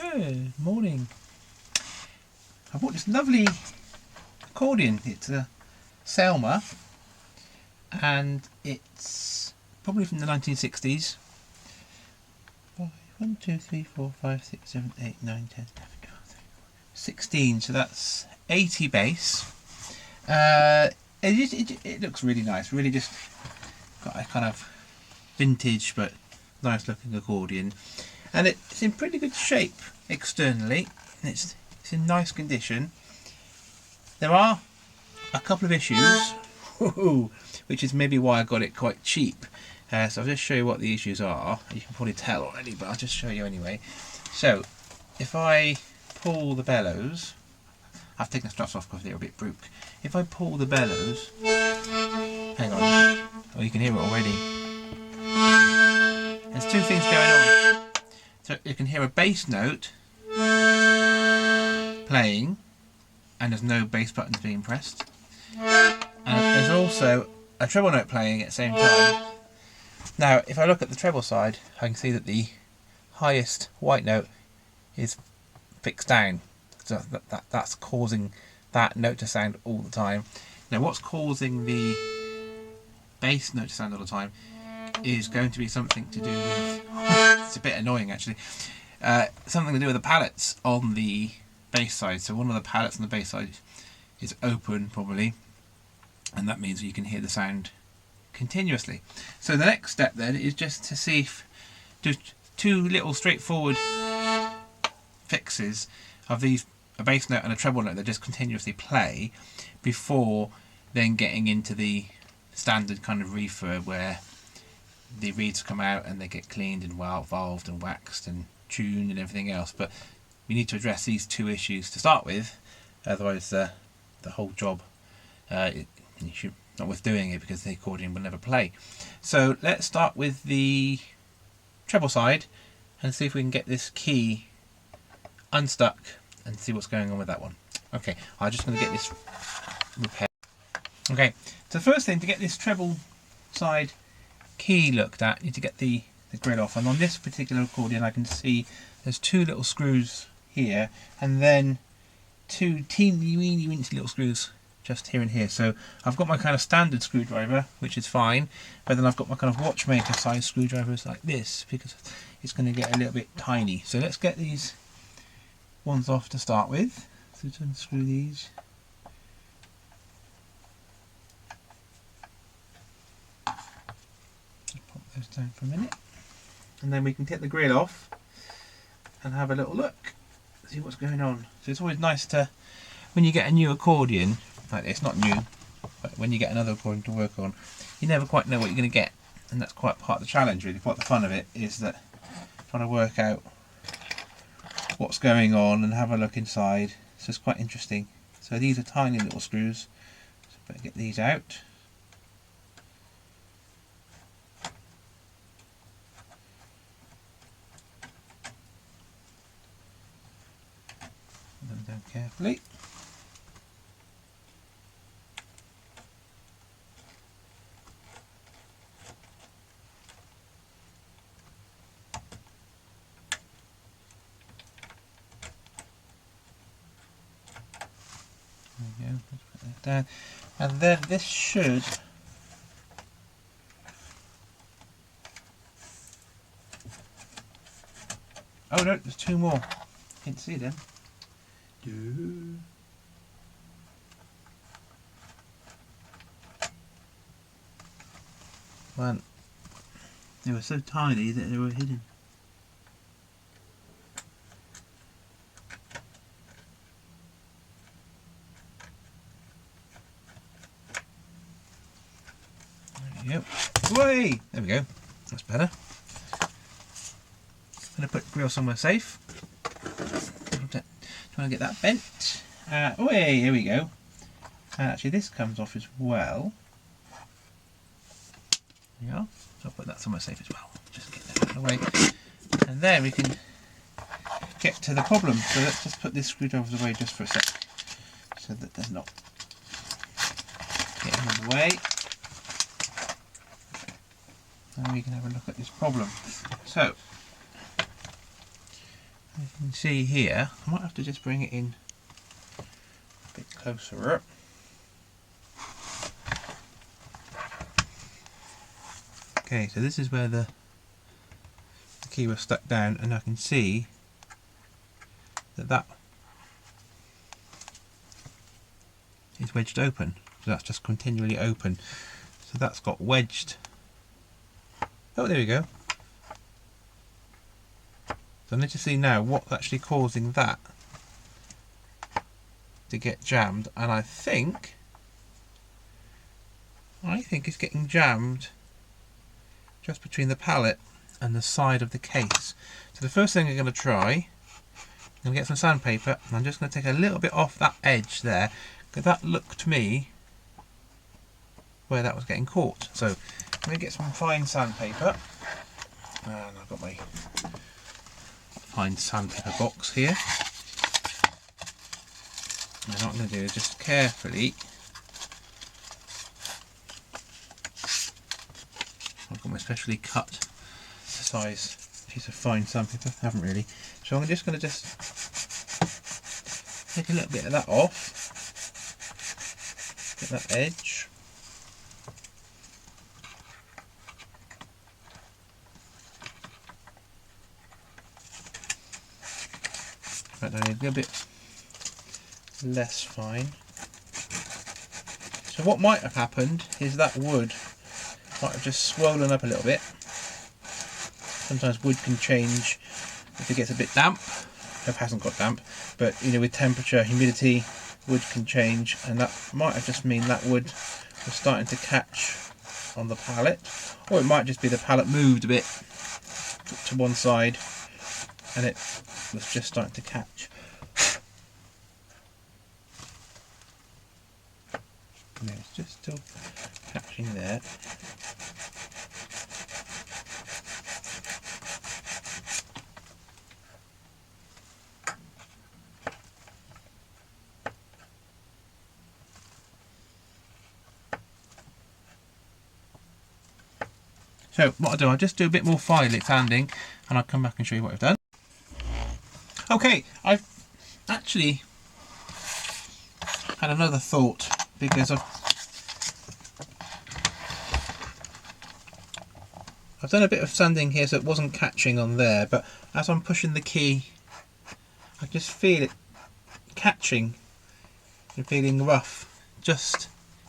Good morning. I bought this lovely accordion. It's a Selma and it's probably from the 1960s. 1, 2, 3, 4, 5, 6, 7, 8, 9, 10, 11, 12, 13, 14, 16. So that's 80 bass. It looks really nice. Really just got a kind of vintage but nice looking accordion. And it's in pretty good shape externally. It's in nice condition. There are a couple of issues, which is maybe why I got it quite cheap. So I'll just show you what the issues are. You can probably tell already, but I'll just show you anyway. So if I pull the bellows, I've taken the straps off because they're a bit broke. If I pull the bellows, hang on, oh, you can hear it already. There's two things going on. So you can hear a bass note playing, and there's no bass buttons being pressed. And there's also a treble note playing at the same time. Now, if I look at the treble side, I can see that the highest white note is fixed down. So that's causing that note to sound all the time. Now, what's causing the bass note to sound all the time is going to be something to do with, it's a bit annoying actually, something to do with the pallets on the bass side. So one of the pallets on the bass side is open probably, and that means you can hear the sound continuously. So the next step then is just to see if do two little straightforward fixes of these, a bass note and a treble note that just continuously play, before then getting into the standard kind of refurb where the reeds come out and they get cleaned and valved and waxed and tuned and everything else. But we need to address these two issues to start with, otherwise the whole job you're not worth doing it, because the accordion will never play. So let's start with the treble side and see if we can get this key unstuck and see what's going on with that one. Okay, I'm just going to get this repaired. Okay, so the first thing, to get this treble side key looked at, you need to get the grid off. And on this particular accordion I can see there's two little screws here, and then two teeny weeny little screws just here and here. So I've got my kind of standard screwdriver, which is fine, but then I've got my kind of watchmaker size screwdrivers like this, because it's going to get a little bit tiny. So let's get these ones off to start with. So just unscrew these. Just pop those down for a minute, and then we can take the grill off and have a little look, see what's going on. So it's always nice to, when you get a new accordion, like it's not new, but when you get another accordion to work on, you never quite know what you're going to get, and that's quite part of the challenge really. Part of the fun of it is that trying to work out what's going on and have a look inside. So it's quite interesting. So these are tiny little screws, so better get these out. Put them down carefully. There we go, let's put that down. And then this should, oh no, there's two more. Can't see them. Well, they were so tiny that they were hidden. There we go. Way! There we go. That's better. I'm going to put the grill somewhere safe. Trying to get that bent. Way! Here we go. Actually, this comes off as well. There you go. So I'll put that somewhere safe as well. Just get that out of the way. And then we can get to the problem. So let's just put this screwdriver away just for a sec, so that they're not getting in the way. And we can have a look at this problem. So You can see here, I might have to just bring it in a bit closer. Okay, so this is where the key was stuck down, and I can see that is wedged open. So that's just continually open. So that's got wedged. Oh, there we go. So I need to see now what's actually causing that to get jammed, and I think it's getting jammed just between the pallet and the side of the case. So the first thing I'm going to try, I'm going to get some sandpaper, and I'm just going to take a little bit off that edge there, because that looked to me where that was getting caught. So I'm going to get some fine sandpaper, and I've got my fine sandpaper box here. And what I'm going to do is just carefully, I've got my specially cut size piece of fine sandpaper, I haven't really, so I'm just going to take a little bit of that off, get that edge. But I need a little bit less fine. So what might have happened is that wood might have just swollen up a little bit. Sometimes wood can change if it gets a bit damp. It hasn't got damp, but you know, with temperature, humidity, wood can change, and that might have just mean that wood was starting to catch on the pallet, or it might just be the pallet moved a bit to one side and it was just starting to catch. No, it's just still catching there. So what I'll do, I'll just do a bit more filing sanding, and I'll come back and show you what I've done. Okay, I've actually had another thought, because I've done a bit of sanding here so it wasn't catching on there, but as I'm pushing the key, I just feel it catching and feeling rough just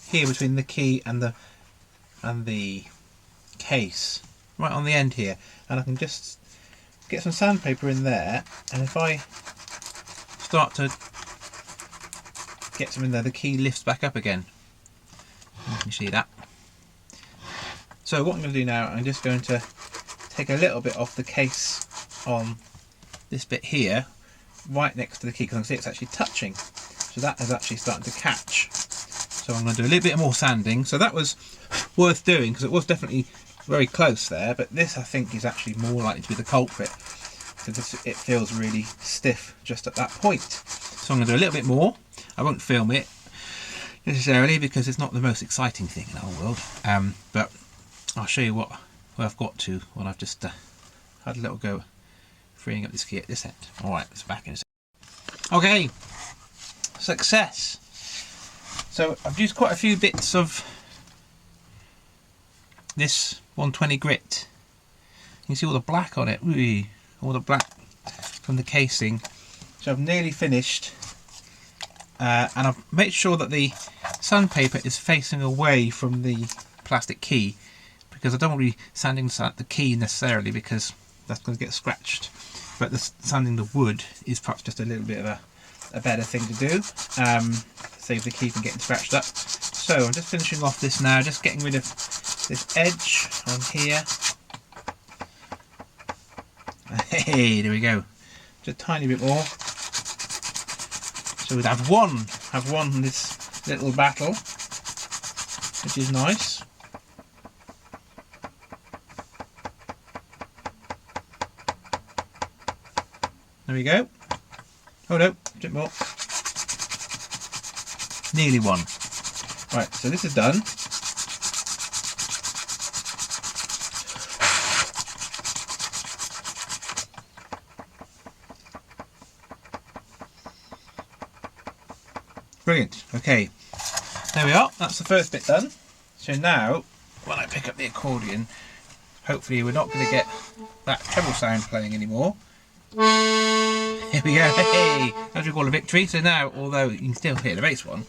here between the key and the case, right on the end here, and I can just get some sandpaper in there, and if I start to get some in there, the key lifts back up again. You can see that. So what I'm going to do now, I'm just going to take a little bit off the case on this bit here, right next to the key, because I can see it's actually touching. So that is actually starting to catch. So I'm going to do a little bit more sanding. So that was worth doing, because it was definitely very close there, but this I think is actually more likely to be the culprit, because it feels really stiff just at that point. So I'm going to do a little bit more. I won't film it necessarily because it's not the most exciting thing in the whole world, but I'll show you where I've got to when I've just had a little go freeing up this key at this end. Alright, it's back in a second. Okay, success. So I've used quite a few bits of this 120 grit. You can see all the black on it, ooh, all the black from the casing. So I've nearly finished, and I've made sure that the sandpaper is facing away from the plastic key, because I don't want to be sanding the key necessarily, because that's going to get scratched, but sanding the wood is perhaps just a little bit of a better thing to do, save the key from getting scratched up. So I'm just finishing off this now, just getting rid of this edge on here. Hey, there we go. Just a tiny bit more. So we'd have won this little battle, which is nice. There we go. Oh no, a bit more. Nearly won. Right, so this is done. Brilliant. Okay, there we are. That's the first bit done. So now, when I pick up the accordion, hopefully we're not going to get that treble sound playing anymore. Here we go. Hey, as we call a victory. So now, although you can still hear the bass one,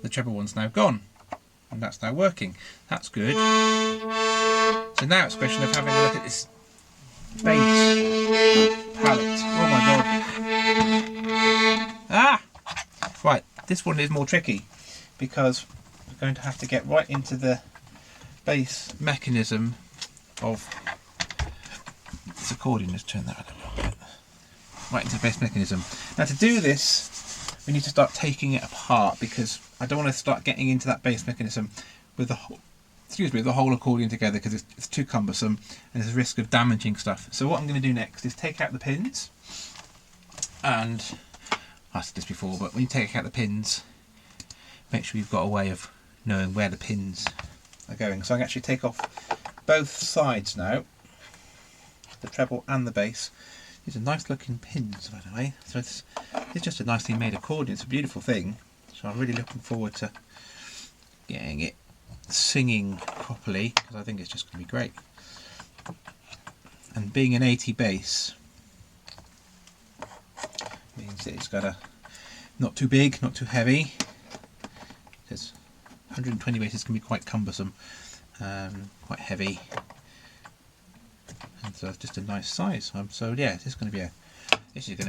the treble one's now gone, and that's now working. That's good. So now it's a question of having a look at this bass palette. Oh my god! Ah, right. This one is more tricky because we're going to have to get right into the bass mechanism of this accordion. Let's turn that a little bit. Right into the bass mechanism. Now to do this, we need to start taking it apart because I don't want to start getting into that bass mechanism with the whole, the whole accordion together, because it's too cumbersome and there's a risk of damaging stuff. So what I'm going to do next is take out the pins, and I said this before, but when you take out the pins, make sure you've got a way of knowing where the pins are going. So I'm going to actually take off both sides now, the treble and the bass. These are nice looking pins, by the way. So it's just a nicely made accordion. It's a beautiful thing. So I'm really looking forward to getting it singing properly, because I think it's just going to be great. And being an 80 bass means that it's got a not too big, not too heavy. Because 120 basses can be quite cumbersome, quite heavy. And so it's just a nice size. So yeah, this is going to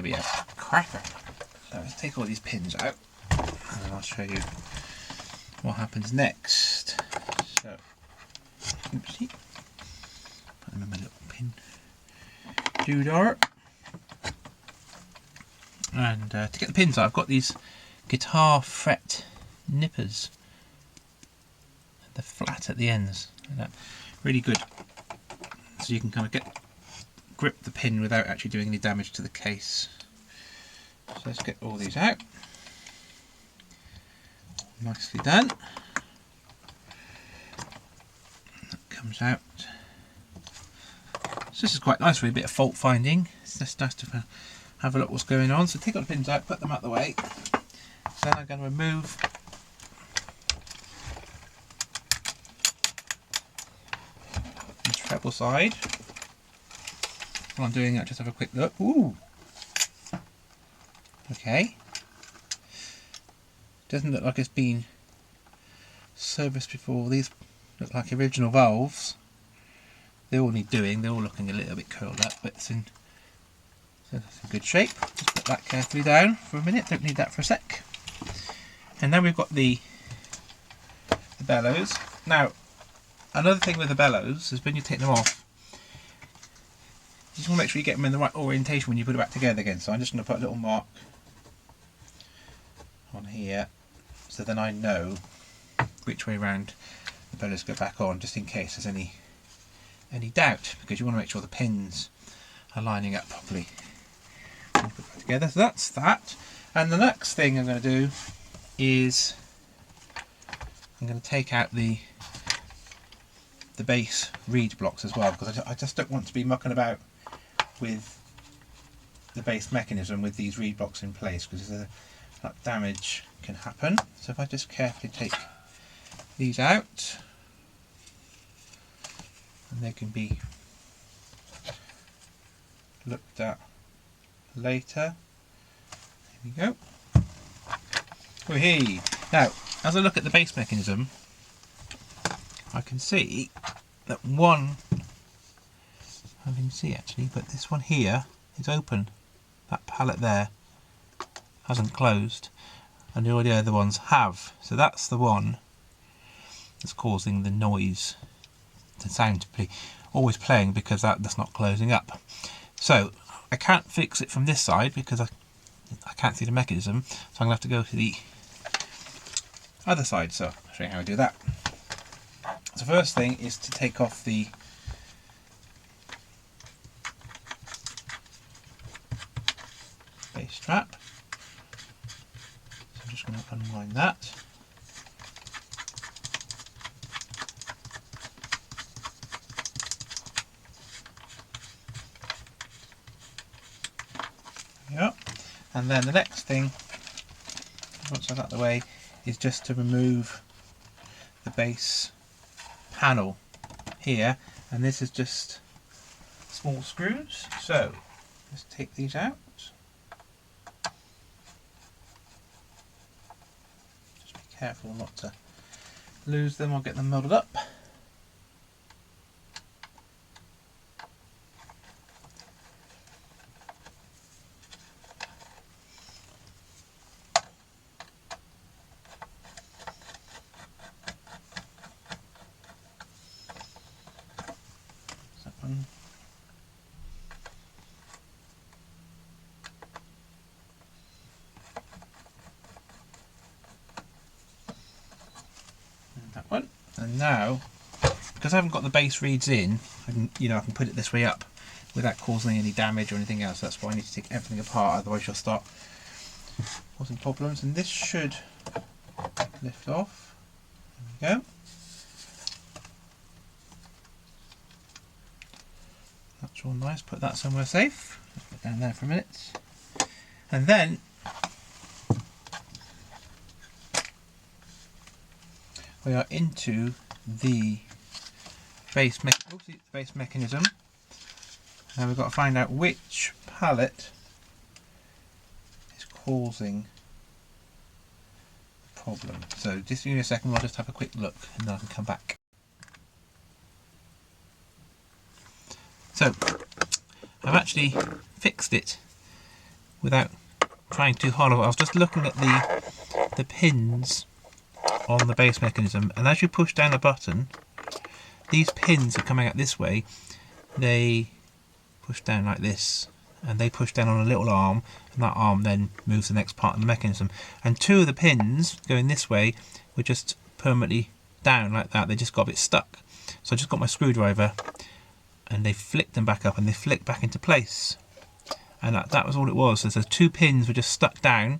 be a cracker. So let's take all these pins out, and then I'll show you what happens next. So, oopsie, put them in my little pin doodah. And to get the pins out, I've got these guitar fret nippers. They're flat at the ends. Like that. Really good. So you can kind of grip the pin without actually doing any damage to the case. So let's get all these out. Nicely done. That comes out. So this is quite nice for a bit of fault finding. It's just nice to have a look what's going on. So take all the pins out, put them out the way. Then I'm going to remove the treble side. While I'm doing that, just have a quick look. Ooh. Okay. Doesn't look like it's been serviced before. These look like original valves. They all need doing. They're all looking a little bit curled up, but it's in good shape. Just put that carefully down for a minute. Don't need that for a sec. And now we've got the bellows. Now, another thing with the bellows is when you take them off, you just want to make sure you get them in the right orientation when you put it back together again. So I'm just going to put a little mark on here, so then I know which way around the bellows go back on, just in case there's any doubt, because you want to make sure the pins are lining up properly when you put that together. So that's that. And the next thing I'm going to do is I'm going to take out the bass reed blocks as well, because I just don't want to be mucking about with the bass mechanism with these reed blocks in place, because that damage can happen. So if I just carefully take these out, and they can be looked at later. There we go. Oh, hey. Now, as I look at the bass mechanism, I can see that one, I can see actually, but this one here is open. That pallet there hasn't closed, and all the other ones have. So that's the one that's causing the noise, the sound to be always playing, because that's not closing up. So I can't fix it from this side because I can't see the mechanism, so I'm going to have to go to the other side. So I'll show you how I do that. So first thing is to take off the bass strap. So I'm just going to unwind that. There we are. And then the next thing, once that's out of the way, is just to remove the base panel here, and this is just small screws. So let's take these out. Just be careful not to lose them or get them molded up. That one. And now, because I haven't got the base reeds in, I can put it this way up without causing any damage or anything else. That's why I need to take everything apart, otherwise you'll start causing problems. And this should lift off. There we go. That's all nice. Put that somewhere safe. Put it down there for a minute. And then we are into the base mechanism. Now we've got to find out which pallet is causing the problem. So just give me a second, I'll just have a quick look and then I can come back. So I've actually fixed it without trying too hard. I was just looking at the pins on the base mechanism, and as you push down the button, these pins are coming out this way. They push down like this, and they push down on a little arm, and that arm then moves the next part of the mechanism. And two of the pins going this way were just permanently down like that. They just got a bit stuck. So I just got my screwdriver and they flicked them back up, and they flicked back into place. And that was all it was. So the two pins were just stuck down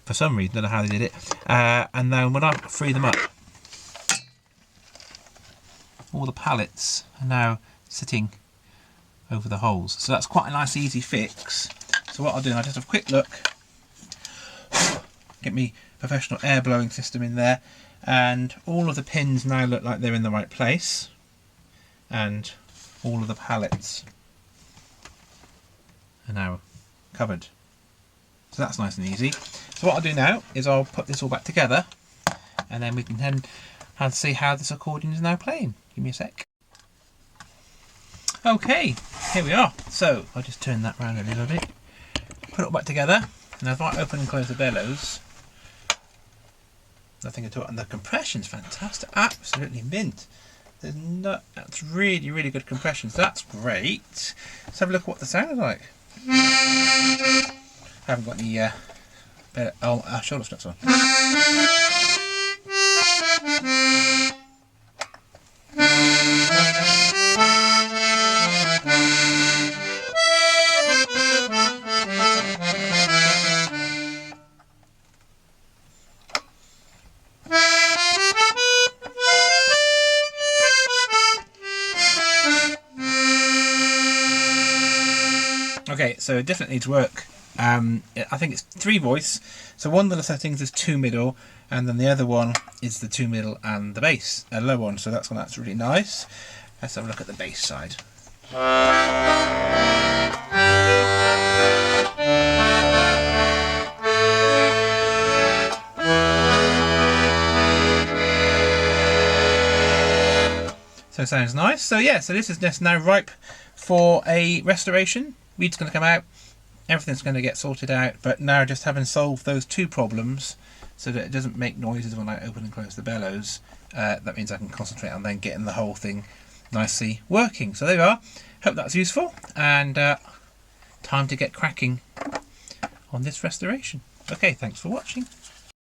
for some reason, don't know how they did it. And then when I free them up, all the pallets are now sitting over the holes. So that's quite a nice easy fix. So what I'll do, I'll just have a quick look, get me professional air blowing system in there, and all of the pins now look like they're in the right place, and all of the pallets are now covered. So that's nice and easy. So what I'll do now is I'll put this all back together, and then we can then see how this accordion is now playing. Give me a sec. Okay, here we are. So I'll just turn that round a little bit, put it all back together, and if I open and close the bellows, nothing at all. And the compression's fantastic, absolutely mint. That's really, really good compression. So that's great. Let's have a look at what the sound is like. I haven't got any shoulder straps on. Okay, so it definitely needs work. I think it's 3 voice. So one of the settings is 2 middle, and then the other one is the 2 middle and the bass, a low one. So that's one that's really nice. Let's have a look at the bass side. So it sounds nice. So yeah, so this is just now ripe for a restoration. Reed's going to come out, everything's going to get sorted out, but now just having solved those 2 problems so that it doesn't make noises when I open and close the bellows, that means I can concentrate on then getting the whole thing nicely working. So there you are. Hope that's useful, and time to get cracking on this restoration. Okay, thanks for watching.